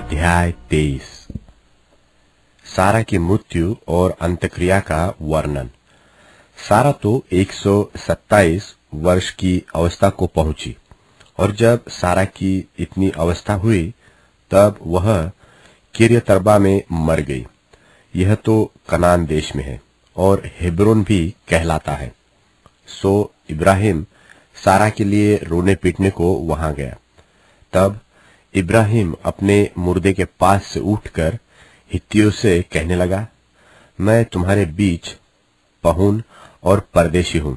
अध्याय 23। सारा की मृत्यु और अंत्यक्रिया का वर्णन। सारा तो 127 वर्ष की अवस्था को पहुंची, और जब सारा की इतनी अवस्था हुई तब वह किर्यतर्बा में मर गई। यह तो कनान देश में है और हेब्रोन भी कहलाता है। सो इब्राहिम सारा के लिए रोने पीटने को वहां गया। तब इब्राहिम अपने मुर्दे के पास से उठकर हित्तियों से कहने लगा, मैं तुम्हारे बीच पहुन और परदेशी हूं।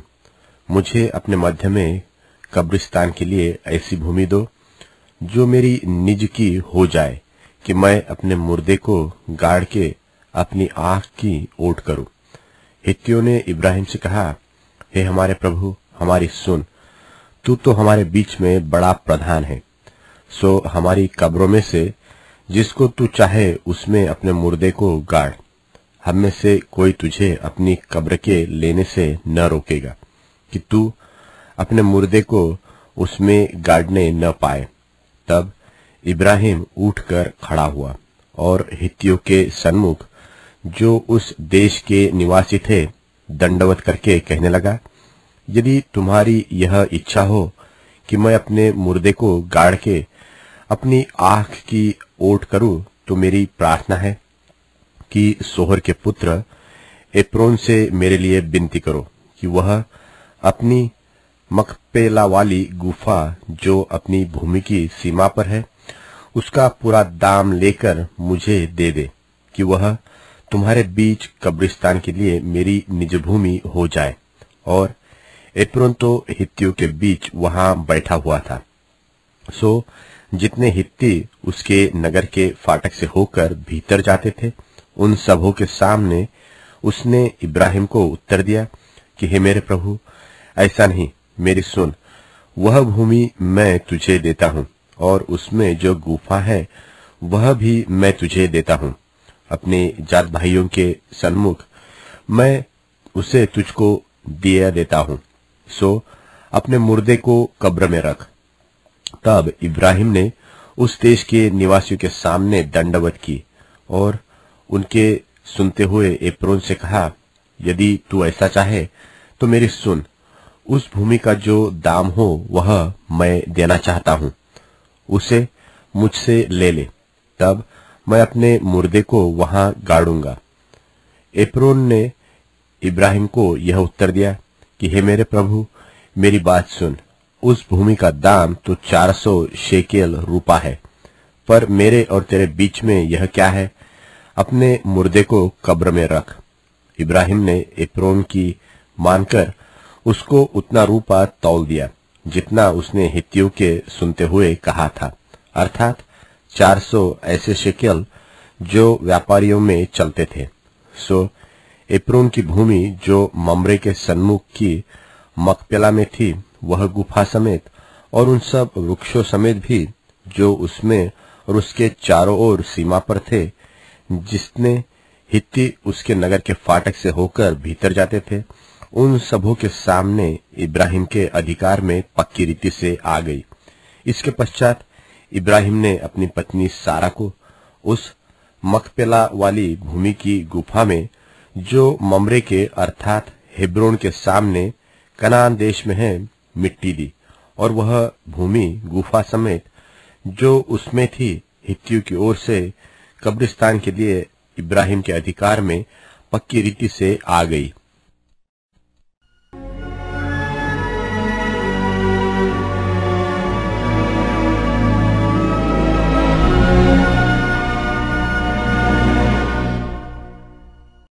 मुझे अपने मध्य में कब्रिस्तान के लिए ऐसी भूमि दो जो मेरी निज की हो जाए, कि मैं अपने मुर्दे को गाड़ के अपनी आंख की ओट करूं। हित्तियों ने इब्राहिम से कहा, हे हमारे प्रभु, हमारी सुन, तू तो हमारे बीच में बड़ा प्रधान है। सो हमारी कब्रों में से जिसको तू चाहे उसमें अपने मुर्दे को गाड़। हम में से कोई तुझे अपनी कब्र के लेने से न रोकेगा कि तू अपने मुर्दे को उसमें गाड़ने न पाए। तब इब्राहिम उठकर खड़ा हुआ और हित्तियों के सन्मुख, जो उस देश के निवासी थे, दंडवत करके कहने लगा, यदि तुम्हारी यह इच्छा हो कि मैं अपने मुर्दे को गाड़ के अपनी आंख की ओट करूं, तो मेरी प्रार्थना है कि सोहर के पुत्र एप्रोन से मेरे लिए विनती करो कि वह अपनी मकपेला वाली गुफा, जो अपनी भूमि की सीमा पर है, उसका पूरा दाम लेकर मुझे दे दे, कि वह तुम्हारे बीच कब्रिस्तान के लिए मेरी निज भूमि हो जाए। और एप्रोन तो हित्तियों के बीच वहां बैठा हुआ था। सो जितने हित्ती उसके नगर के फाटक से होकर भीतर जाते थे, उन सबों के सामने उसने इब्राहिम को उत्तर दिया कि हे मेरे प्रभु, ऐसा नहीं, मेरी सुन, वह भूमि मैं तुझे देता हूं, और उसमें जो गुफा है वह भी मैं तुझे देता हूं। अपने जात भाइयों के सन्मुख मैं उसे तुझको दिया देता हूं। सो अपने मुर्दे को कब्र में रख। तब इब्राहिम ने उस देश के निवासियों के सामने दंडवत की और उनके सुनते हुए एप्रोन से कहा, यदि तू ऐसा चाहे तो मेरी सुन, उस भूमि का जो दाम हो वह मैं देना चाहता हूं, उसे मुझसे ले ले, तब मैं अपने मुर्दे को वहां गाड़ूंगा। एप्रोन ने इब्राहिम को यह उत्तर दिया कि हे मेरे प्रभु, मेरी बात सुन, उस भूमि का दाम तो 400 शेकेल रूपा है, पर मेरे और तेरे बीच में यह क्या है, अपने मुर्दे को कब्र में रख। इब्राहिम ने एप्रोन की मानकर उसको उतना रूपा तौल दिया जितना उसने हित्तियों के सुनते हुए कहा था, अर्थात 400 ऐसे शेकेल जो व्यापारियों में चलते थे। सो एप्रोन की भूमि, जो मम्रे के सन्मुख की मकपेला में थी, वह गुफा समेत और उन सब वृक्षों समेत भी जो उसमें और उसके चारों ओर सीमा पर थे, जिसने हित्ती उसके नगर के फाटक से होकर भीतर जाते थे, उन सबों के सामने इब्राहिम के अधिकार में पक्की रीति से आ गई। इसके पश्चात इब्राहिम ने अपनी पत्नी सारा को उस मकपेला वाली भूमि की गुफा में, जो मम्रे के अर्थात हेब्रोन के सामने कनान देश में है, मिट्टी दी, और वह भूमि गुफा समेत जो उसमें थी, हित्तियों की ओर से कब्रिस्तान के लिए इब्राहिम के अधिकार में पक्की रीति से आ गई।